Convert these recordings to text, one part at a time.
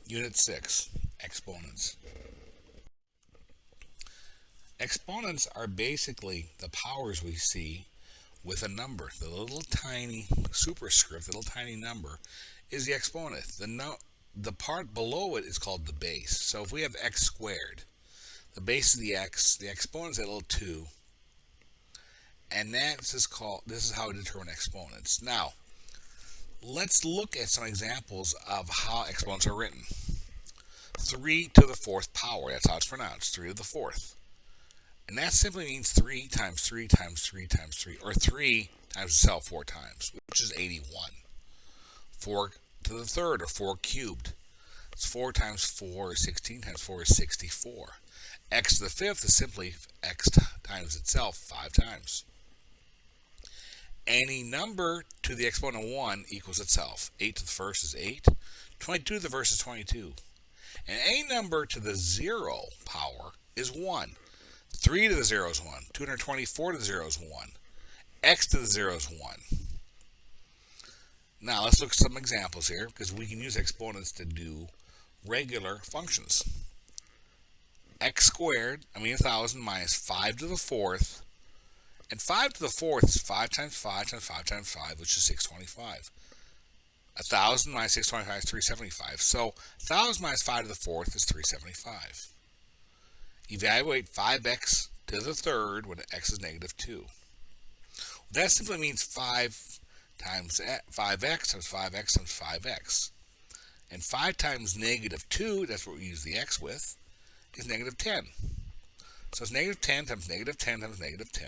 Unit 6, Exponents. Exponents are basically the powers we see with a number. The little tiny superscript, the little tiny number, is the exponent. The part below it is called the base. So if we have x squared, the base is the x, the exponent is that little 2, and this is how we determine exponents. Now, let's look at some examples of how exponents are written. 3 to the 4th power, that's how it's pronounced, 3 to the 4th. And that simply means 3 times 3 times 3 times 3, or 3 times itself 4 times, which is 81. 4 to the 3rd, or 4 cubed. It's 4 times 4 is 16 times 4 is 64. X to the 5th is simply x times itself 5 times. Any number to the exponent of 1 equals itself. 8 to the 1st is 8. 22 to the 1st is 22. And any number to the 0 power is 1. 3 to the 0 is 1. 224 to the 0 is 1. X to the 0 is 1. Now let's look at some examples here, because we can use exponents to do regular functions. X squared, 1,000 minus 5 to the 4th. And 5 to the 4th is 5 times 5 times 5 times 5, which is 625. 1,000 minus 625 is 375. So 1,000 minus 5 to the 4th is 375. Evaluate 5x to the 3rd when x is negative 2. That simply means 5 times 5x times 5x times 5x. And 5 times negative 2, that's what we use the x with, is negative 10. So it's negative 10 times negative 10 times negative 10,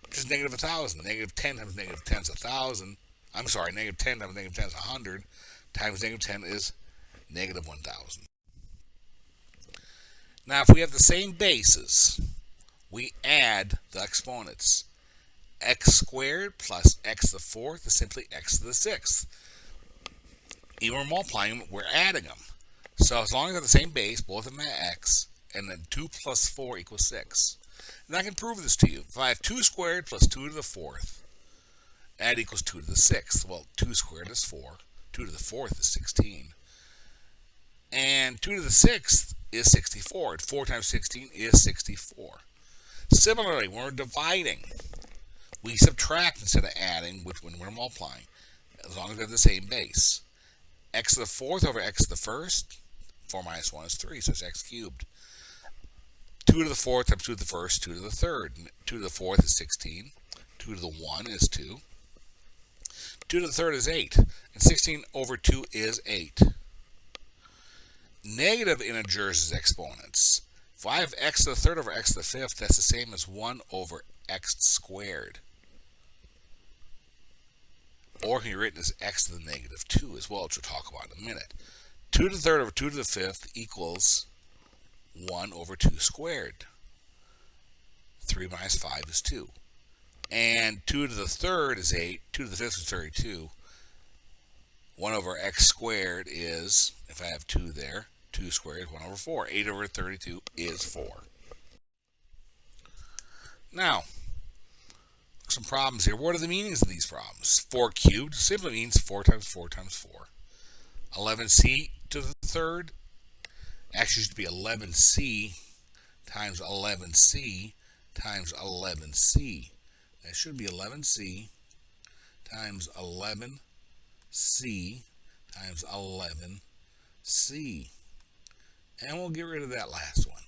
which is negative 1,000. Negative 10 times negative 10 is 1,000. I'm sorry, negative 10 times negative 10 is 100, times negative 10 is negative 1,000. Now, if we have the same bases, we add the exponents. X squared plus x to the 4th is simply x to the 6th. Even we're multiplying them, we're adding them. So as long as they're the same base, both of them are x, and then 2 plus 4 equals 6. And I can prove this to you. If I have 2 squared plus 2 to the 4th, that equals 2 to the 6th. Well, 2 squared is 4. 2 to the 4th is 16. And 2 to the 6th is 64. And 4 times 16 is 64. Similarly, when we're dividing, we subtract instead of adding when we're multiplying, as long as we have the same base. X to the 4th over x to the 1st, 4 minus 1 is 3, so it's x cubed. 2 to the 4th times 2 to the 1st, 2 to the 3rd. 2 to the 4th is 16. 2 to the 1 is 2. 2 to the 3rd is 8. And 16 over 2 is 8. Negative integers is exponents. If I have x to the 3rd over x to the 5th, that's the same as 1 over x squared. Or it can be written as x to the negative 2 as well, which we'll talk about in a minute. 2 to the 3rd over 2 to the 5th equals 1 over 2 squared. 3 minus 5 is 2. And 2 to the 3rd is 8. 2 to the 5th is 32. 1 over x squared is, if I have 2 there, 2 squared is 1 over 4. 8 over 32 is 4. Now, some problems here. What are the meanings of these problems? 4 cubed simply means 4 times 4 times 4. 11c to the 3rd actually should be 11c times 11c times 11c. That should be 11c times 11c times 11c. And we'll get rid of that last one.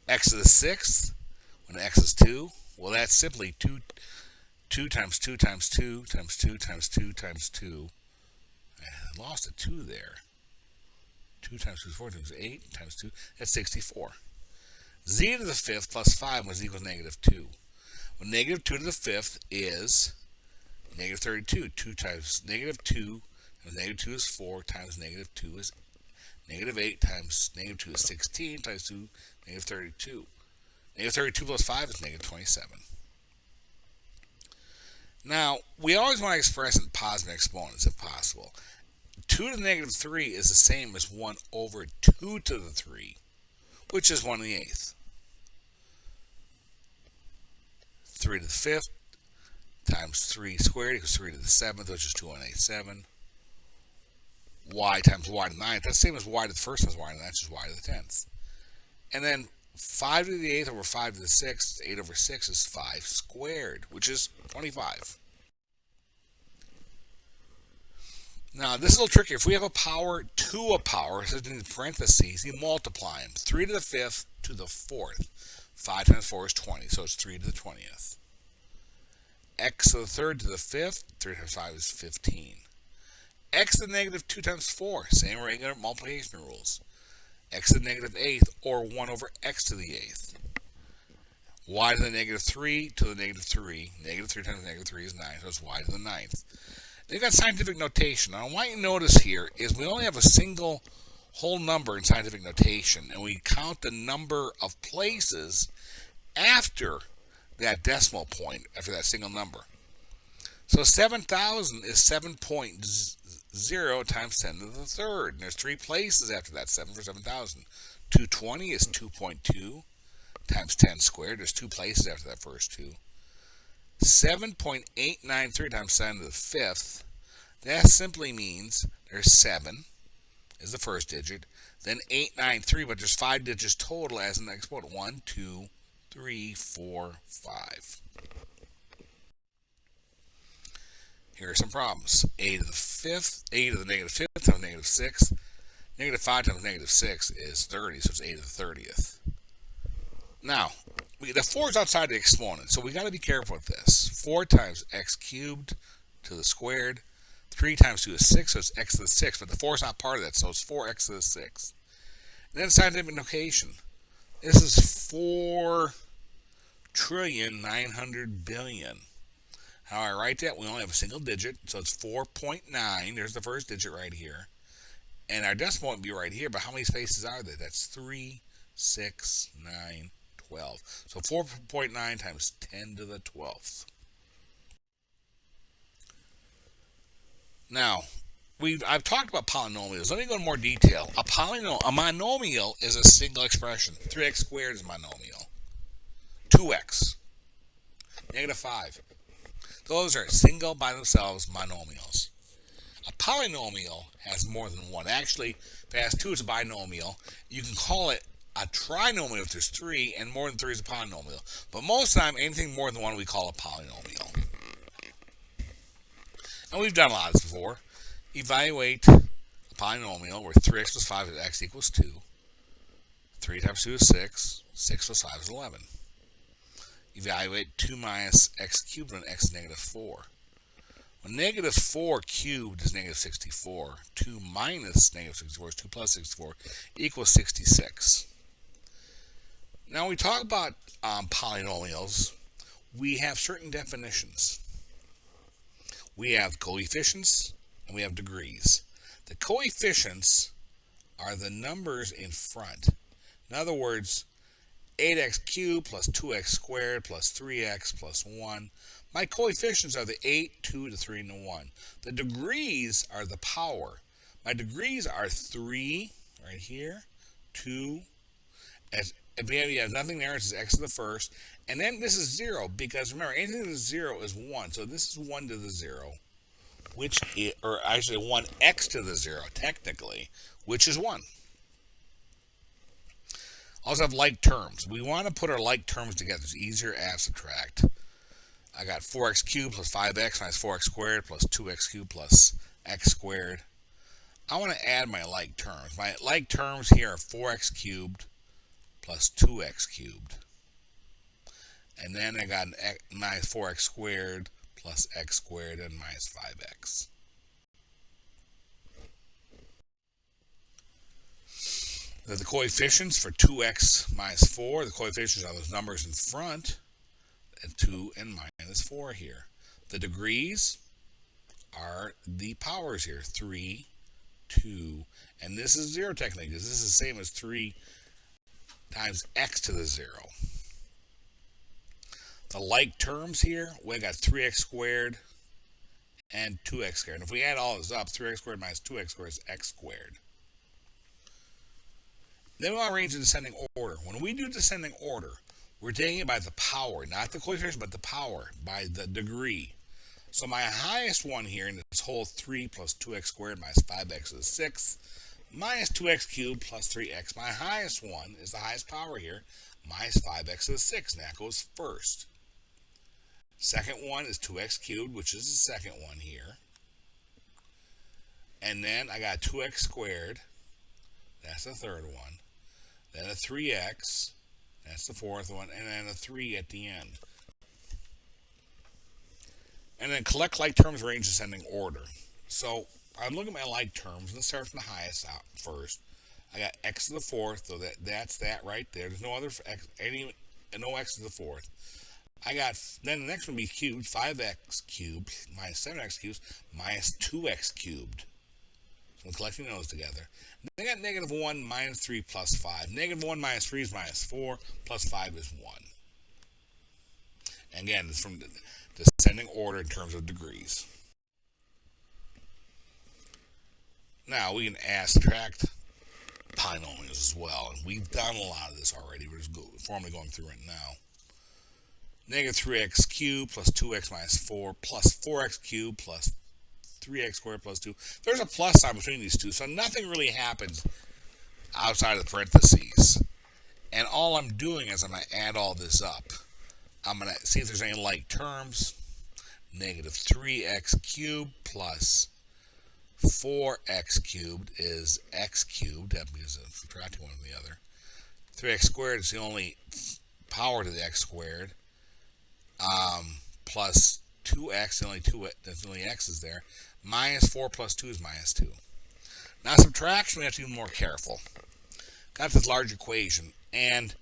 X to the 6th, when x is 2, well, that's simply 2 times 2 times 2 times 2 times 2 times 2. I lost a 2 there. 2 times 2 is 4 times 8 times 2. That's 64. Z to the 5th plus 5 was equals negative 2. Well, negative 2 to the 5th is negative 32. 2 times negative 2 times negative 2 is 4 times negative 2 is negative 8 times negative 2 is 16 times 2, negative 32. Negative 32 plus 5 is negative 27. Now, we always want to express in positive exponents if possible. 2 to the negative 3 is the same as 1 over 2 to the 3, which is 1 to the 8th. 3 to the 5th times 3 squared equals 3 to the 7th, which is 2 1/8, 7. y times y to the 9th. That's the same as y to the first times y to the 9th, that's just y to the 10th. And then 5 to the 8th over 5 to the 6th, 8 over 6 is 5 squared, which is 25. Now, this is a little tricky. If we have a power to a power, so in parentheses, you multiply them. 3 to the 5th to the 4th. 5 times 4 is 20, so it's 3 to the 20th. X to the 3rd to the 5th, 3 times 5 is 15. X to the negative 2 times 4, same regular multiplication rules. X to the negative 8th, or 1 over x to the 8th. Y to the negative 3 to the negative 3. Negative 3 times negative 3 is 9, so it's y to the 9th. They've got scientific notation. Now, what you notice here is we only have a single whole number in scientific notation, and we count the number of places after that decimal point, after that single number. So 7,000 is 7.0 times 10 to the third. And there's 3 places after that, 7 for 7,000. 220 is 2.2 times 10 squared. There's 2 places after that first 2. 7.893 times 10 to the 5th. That simply means there's 7 is the first digit, then 893, but there's 5 digits total as in the exponent. 1, 2, 3, 4, 5. Here are some problems. A to the 5th, a to the negative 5th times negative 6. Negative 5 times negative 6 is 30, so it's a to the 30th. Now, the 4 is outside the exponent, so we got to be careful with this. 4 times x cubed to the squared. 3 times 2 is 6, so it's x to the 6th, but the 4 is not part of that, so it's 4x to the 6th. And then scientific notation. This is 4,900,000,000,000. How I write that? We only have a single digit, so it's 4.9. There's the first digit right here. And our decimal point would be right here, but how many spaces are there? That's 3, 6, 9, 12. So 4.9 times 10 to the 12th. Now, I've talked about polynomials. Let me go into more detail. A monomial is a single expression. 3x squared is a monomial. 2x. Negative 5. Those are single by themselves monomials. A polynomial has more than one. Actually, if it has 2, it's a binomial. You can call it a trinomial if there's 3, and more than 3 is a polynomial. But most of the time, anything more than 1 we call a polynomial. And we've done a lot of this before. Evaluate a polynomial where 3x plus 5 is x equals 2. 3 times 2 is 6. 6 plus 5 is 11. Evaluate 2 minus x cubed when x is negative 4. Well, negative 4 cubed is negative 64. 2 minus negative 64 is 2 plus 64 equals 66. Now, when we talk about polynomials, we have certain definitions. We have coefficients and we have degrees. The coefficients are the numbers in front. In other words, 8x cubed plus 2x squared plus 3x plus 1. My coefficients are the 8, 2, the 3, and the 1. The degrees are the power. My degrees are 3 right here, 2. If you have nothing there, it's x to the first. And then this is 0, because remember, anything to the 0 is 1. So this is 1 to the 0, which is, or actually 1x to the 0, technically, which is 1. Also have like terms. We want to put our like terms together. It's easier as subtract. I got 4x cubed plus 5x minus 4x squared plus 2x cubed plus x squared. I want to add my like terms. My like terms here are 4x cubed plus 2x cubed. And then I got minus 4x squared plus x squared and minus 5x. The coefficients for 2x minus 4, the coefficients are those numbers in front, and 2 and minus 4 here. The degrees are the powers here, 3, 2, and this is 0 technically, because this is the same as 3 times x to the 0. The like terms here, we got 3x squared and 2x squared. And if we add all this up, 3x squared minus 2x squared is x squared. Then we want to arrange in descending order. When we do descending order, we're taking it by the power, not the coefficient, but the power, by the degree. So my highest one here in this whole 3 plus 2x squared minus 5x to the 6th minus 2x cubed plus 3x. My highest one is the highest power here, minus 5x to the 6th, and that goes first. Second one is 2x cubed, which is the second one here. And then I got 2x squared, that's the third one. Then a 3x, that's the fourth one, and then a 3 at the end. And then collect like terms, arrange descending order. So I'm looking at my like terms. Let's start from the highest out first. I got x to the fourth, so that's that right there. There's no other x, no x to the fourth. I got, then the next one would be cubed, 5x cubed minus 7x cubed minus 2x cubed. So I'm collecting those together. Then I got negative 1 minus 3 plus 5. Negative 1 minus 3 is minus 4, plus 5 is 1. And again, it's from the descending order in terms of degrees. Now we can add, subtract polynomials as well. And we've done a lot of this already. We're just formally going through it now. Negative 3x cubed plus 2x minus 4 plus 4x cubed plus 3x squared plus 2. There's a plus sign between these two, so nothing really happens outside of the parentheses. And all I'm doing is I'm going to add all this up. I'm going to see if there's any like terms. Negative 3x cubed plus 4x cubed is x cubed. That means I'm subtracting one from the other. 3x squared is the only power to the x squared. Plus 2x, the only x is there. Minus 4 plus 2 is minus 2. Now subtraction, we have to be more careful. Got this large equation, and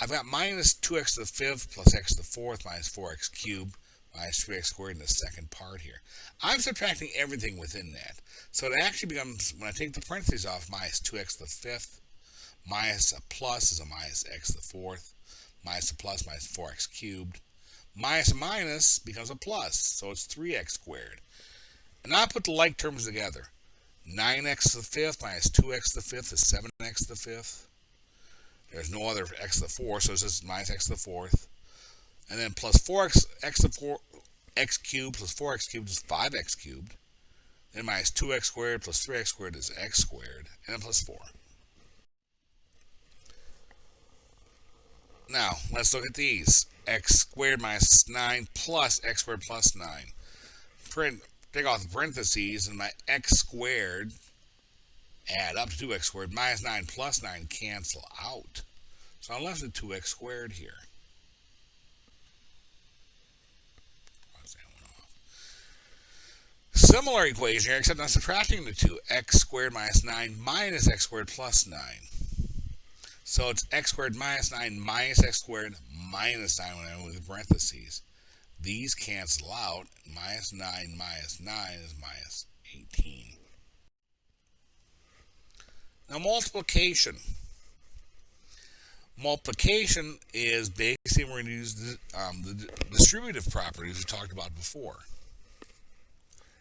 I've got minus 2x to the 5th plus x to the 4th minus 4x cubed minus 3x squared in the second part here. I'm subtracting everything within that. So it actually becomes, when I take the parentheses off, minus 2x to the 5th minus a plus is a minus x to the 4th minus a plus minus 4x cubed. Minus a minus becomes a plus, so it's 3x squared. And now I put the like terms together. 9x to the 5th minus 2x to the 5th is 7x to the 5th. There's no other x to the 4th, so it's just minus x to the 4th. And then plus 4x x to the 4 x cubed plus 4x cubed is 5x cubed. Then minus 2x squared plus 3x squared is x squared. And then plus 4. Now, let's look at these. X squared minus 9 plus x squared plus 9. Take off the parentheses, and my x squared add up to 2x squared. Minus 9 plus 9 cancel out. So I'm left with 2x squared here. Similar equation here, except I'm subtracting the two. X squared minus 9 minus x squared plus 9. So it's x squared minus 9 minus x squared minus 9 when I move the parentheses. These cancel out. Minus 9 minus 9 is minus 18. Now multiplication. Multiplication is basically we're going to use the distributive properties we talked about before.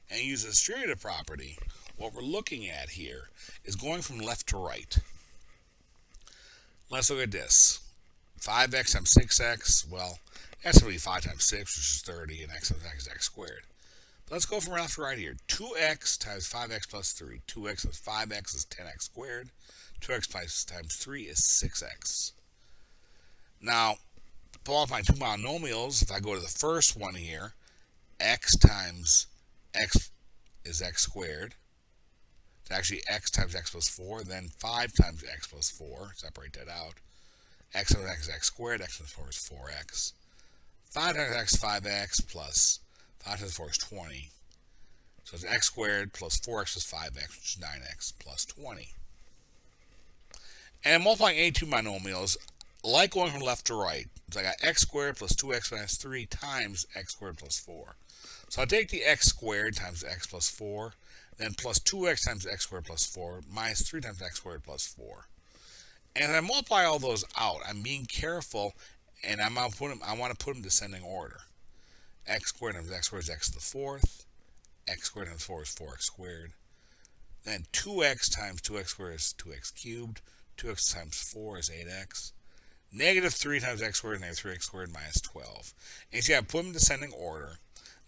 And use the distributive property, what we're looking at here is going from left to right. Let's look at this. 5x times 6x, well, that's going to be 5 times 6, which is 30, and x times x is x squared. Let's go from left to right here. 2x times 5x plus 3. 2x times 5x is 10x squared. 2x times 3 is 6x. Now, pull off my two monomials. If I go to the first one here, x times x is x squared. It's actually x times x plus 4, then 5 times x plus 4. Separate that out. X times x is x squared. X times 4 is 4x. 5 times x is 5x plus 5 times 4 is 20. So it's x squared plus 4x is 5x, which is 9x plus 20. And multiplying any two monomials, like going from left to right. So I got x squared plus 2x minus 3 times x squared plus 4. So I'll take the x squared times x plus 4, then plus 2x times x squared plus 4, minus 3 times x squared plus 4. And I multiply all those out. I'm being careful, and I want to put them in descending order. X squared times x squared is x to the 4th. X squared times 4 is 4x squared. Then 2x times 2x squared is 2x cubed. 2x times 4 is 8x. Negative 3 times x squared is negative 3x squared minus 12. And you see, I put them in descending order.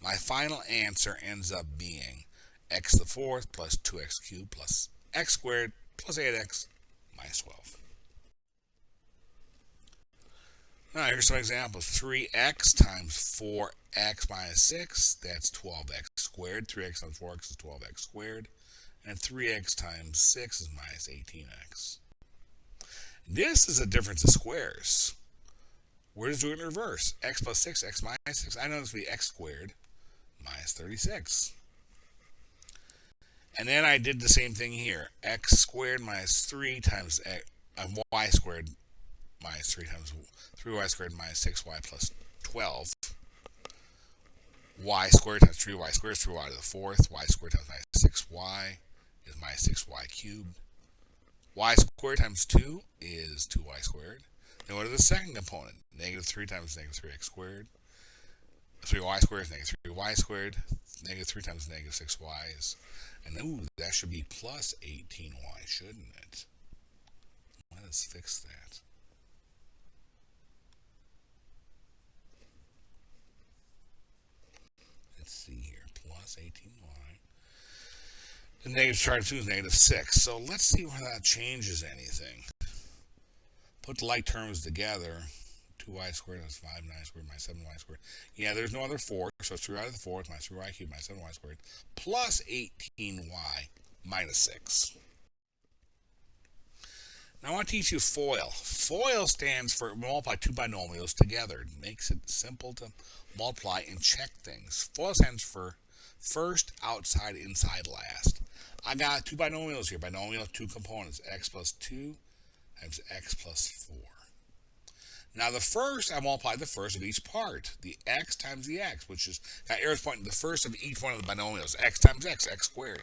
My final answer ends up being x to the fourth plus 2x cubed plus x squared plus 8x minus 12. Now here's some examples. 3x times 4x minus 6, that's 12x squared. 3x times 4x is 12x squared. And 3x times 6 is minus 18x. This is a difference of squares. We're just doing it in reverse. X plus 6, x minus 6. I know this will be x squared minus 36. And then I did the same thing here. X squared minus 3 times y squared minus 3 times 3y squared minus 6y plus 12. Y squared times 3y squared is 3y to the fourth. Y squared times minus 6y is minus 6y cubed. Y squared times 2 is 2y squared. Then what is the second component? Negative 3 times negative 3x squared. 3y squared is negative 3y squared. Negative 3 times negative 6y is. And ooh, that should be plus 18y, shouldn't it? Let us fix that. Let's see here. Plus 18y. The negative chart of 2 is negative 6. So let's see whether that changes anything. Put the like terms together. 2y squared is 5y squared minus 7y squared. Yeah, there's no other 4, so it's 3y to the 4th minus 3y cubed minus 7y squared plus 18y minus 6. Now I want to teach you FOIL. FOIL stands for multiply two binomials together. It makes it simple to multiply and check things. FOIL stands for first, outside, inside, last. I got two binomials here. Binomial of two components, x plus 2 times x plus 4. Now the first, I multiply the first of each part, the x times the x, which is, got arrows pointing to the first of each one of the binomials, x times x, x squared.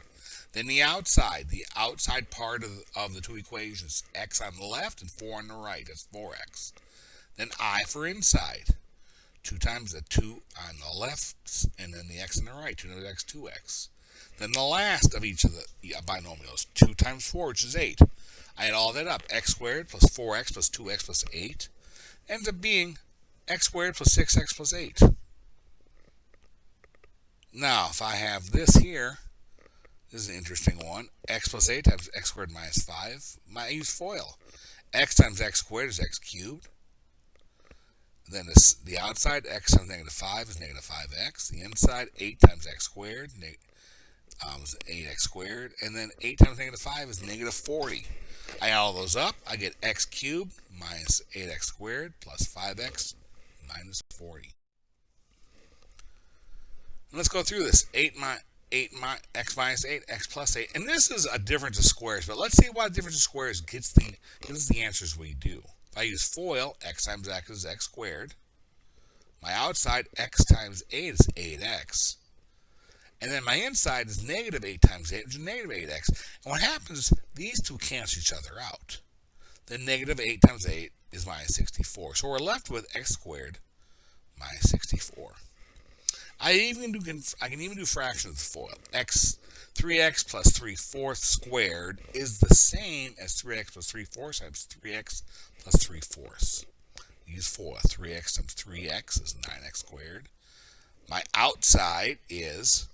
Then the outside part of the two equations, x on the left and 4 on the right, that's 4x. Then I for inside, 2 times the 2 on the left, and then the x on the right, 2 times x, 2x. Then the last of each of the binomials, 2 times 4, which is 8. I add all that up, x squared plus 4x plus 2x plus 8. Ends up being x squared plus 6x plus 8. Now, if I have this here, this is an interesting one. X plus 8 times x squared minus 5. I use FOIL. X times x squared is x cubed. Then the outside, x times negative 5 is negative 5x. The inside, 8 times x squared is 8x squared. And then 8 times negative 5 is negative 40. I add all those up. I get x cubed minus 8x squared plus 5x minus 40. And let's go through this. X minus 8, x plus 8. And this is a difference of squares. But let's see why the difference of squares gives us the answers we do. If I use FOIL, x times x is x squared. My outside, x times 8 is 8x. And then my inside is negative 8 times 8, which is negative 8x. And what happens is these two cancel each other out. Then negative 8 times 8 is minus 64. So we're left with x squared minus 64. I can even do fractions with FOIL. 3x plus 3/4 squared is the same as 3x plus 3/4 times 3x plus 3/4. Use FOIL. 3x times 3x is 9x squared. My outside is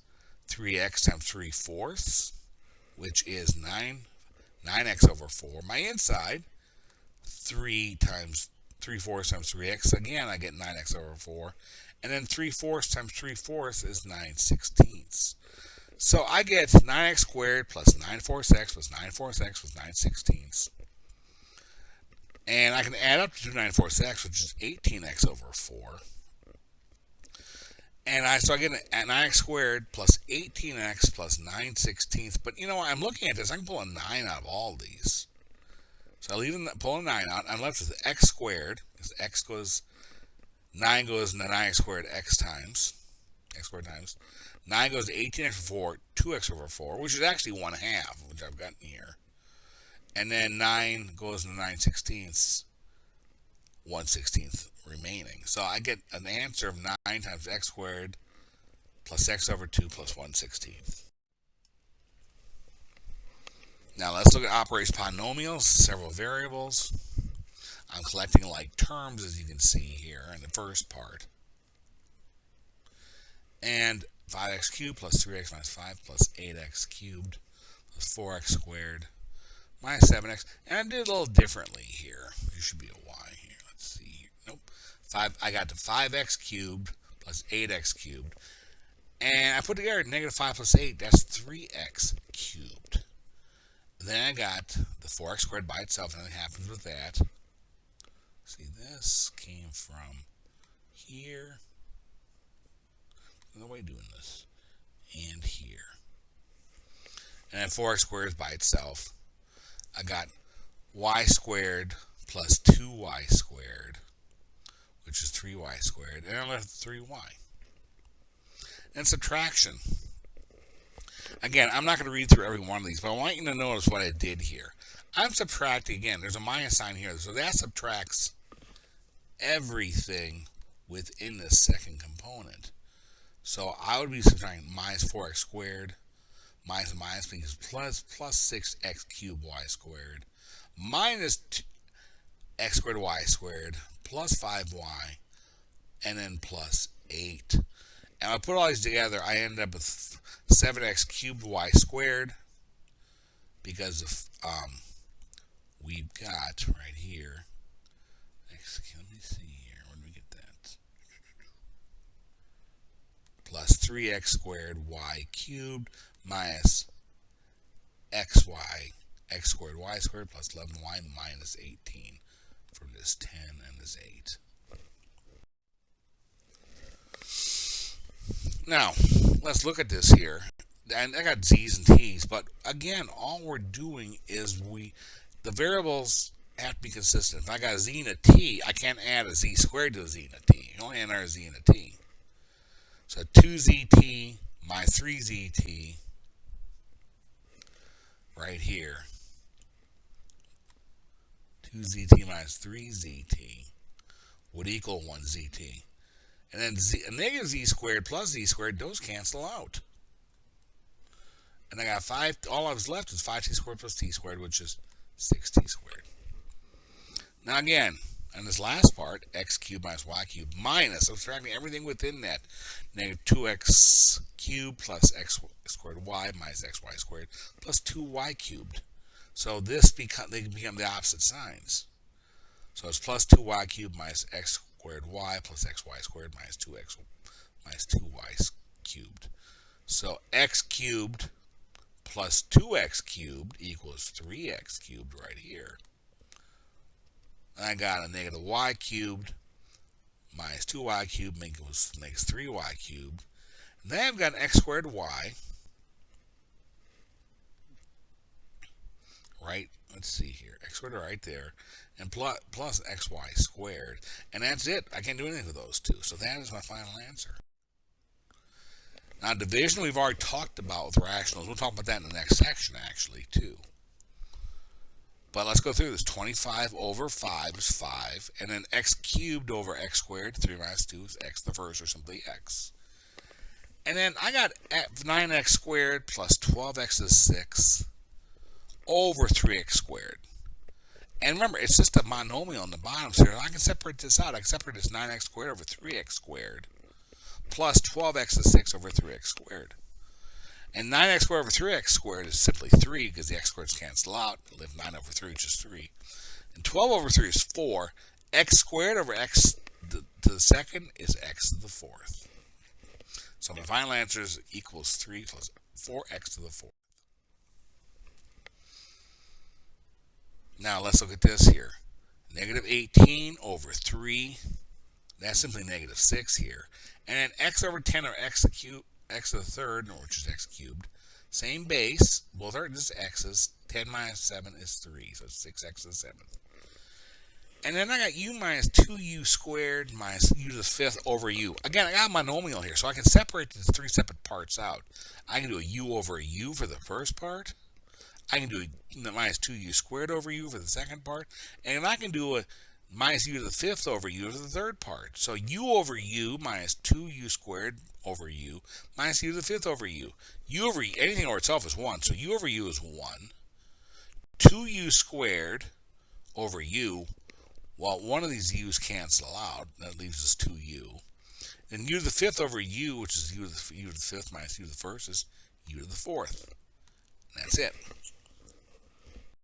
3x times 3/4, which is 9x over 4. My inside, 3 times 3/4 times 3x. Again, I get 9x over 4. And then 3/4 times 3/4 is 9/16. So I get 9x squared plus 9/4x plus 9/4x plus 9/16. And I can add up to 9/4x, which is 18x over 4. And so I get an 9x squared plus 18x plus 9/16. But you know what? I'm looking at this. I can pull a 9 out of all these. So I pull a 9 out. I'm left with x squared, because 9 goes into 9x squared x squared times. 9 goes to 18x over 4, 2x over 4, which is actually 1/2, which I've gotten here. And then 9 goes into 9/16, 1/16 remaining. So I get an answer of 9 times x squared plus x over 2 plus 1/16. Now let's look at operation polynomials, several variables. I'm collecting like terms, as you can see here in the first part. And 5x cubed plus 3x minus 5 plus 8x cubed plus 4x squared minus 7x. And I did a little differently here. There should be a y here. Let's see here. Nope. I got to 5x cubed plus 8x cubed. And I put together negative 5 plus 8. That's 3x cubed. Then I got the 4x squared by itself. Nothing happens with that. See, this came from here. Another way of doing this. And here. And then 4x squared by itself. I got y squared plus 2y squared, which is 3y squared. And I left 3y. And subtraction. Again, I'm not going to read through every one of these, but I want you to notice what I did here. I'm subtracting, again, there's a minus sign here, so that subtracts everything within the second component. So I would be subtracting minus 4x squared, minus because plus 6x cubed y squared, minus x squared y squared, plus 5y, and then plus 8. And I put all these together, I ended up with 7x cubed y squared, because of we've got right here. Let me see here. Where did we get that? Plus 3x squared y cubed minus x squared y squared plus 11y minus 18 from this 10 and this 8. Now, let's look at this here. And I got z's and t's, but again, all we're doing is the variables have to be consistent. If I got a z and a t, I can't add a z squared to a z and a t. You only add a z and a t. So 2zt minus 3zt right here. 2zt minus 3zt would equal 1zt. And then a negative z squared plus z squared, those cancel out. And I got 5, all I was left is 5t squared plus t squared, which is 6t squared. Now again, on this last part, x cubed minus y cubed minus, subtracting everything within that, negative 2x cubed plus x squared y minus xy squared plus 2y cubed. So they become the opposite signs. So it's plus 2y cubed minus x squared y plus xy squared minus 2x minus 2y cubed. So x cubed plus 2x cubed equals 3x cubed right here. And I got a negative y cubed minus 2y cubed makes 3y cubed. And then I've got an x squared y. Right? Let's see here. X squared right there. And plus xy squared. And that's it. I can't do anything with those two. So that is my final answer. Now, division we've already talked about with rationals. We'll talk about that in the next section, actually, too. But let's go through this. 25 over 5 is 5. And then x cubed over x squared, 3 minus 2 is x. The first, or simply x. And then I got 9x squared plus 12x is 6 over 3x squared. And remember, it's just a monomial on the bottom. So I can separate this out. I can separate this 9x squared over 3x squared plus 12x is 6 over 3x squared. And 9x squared over 3x squared is simply 3 because the x squareds cancel out. I live 9 over 3, which is 3. And 12 over 3 is 4. X squared over x to the second is x to the fourth. So my final answer is equals 3 plus 4x to the fourth. Now let's look at this here. Negative 18 over 3. That's simply negative 6 here. And then x over 10 or x to the third, which is x cubed. Same base. Both are just x's. 10 minus 7 is 3. So it's 6x to the 7th. And then I got u minus 2u squared minus u to the 5th over u. Again, I got a monomial here, so I can separate these 3 separate parts out. I can do a u over a u for the first part. I can do a minus 2u squared over u for the second part. And I can do a minus u to the 5th over u for the third part. So u over u minus 2u squared over u minus u to the 5th over u. U over u, anything over itself is 1. So u over u is 1. 2u squared over u. Well, one of these u's cancel out. That leaves us 2u. And u to the fifth over u, which is u to the fifth minus u to the first, is u to the fourth. And that's it.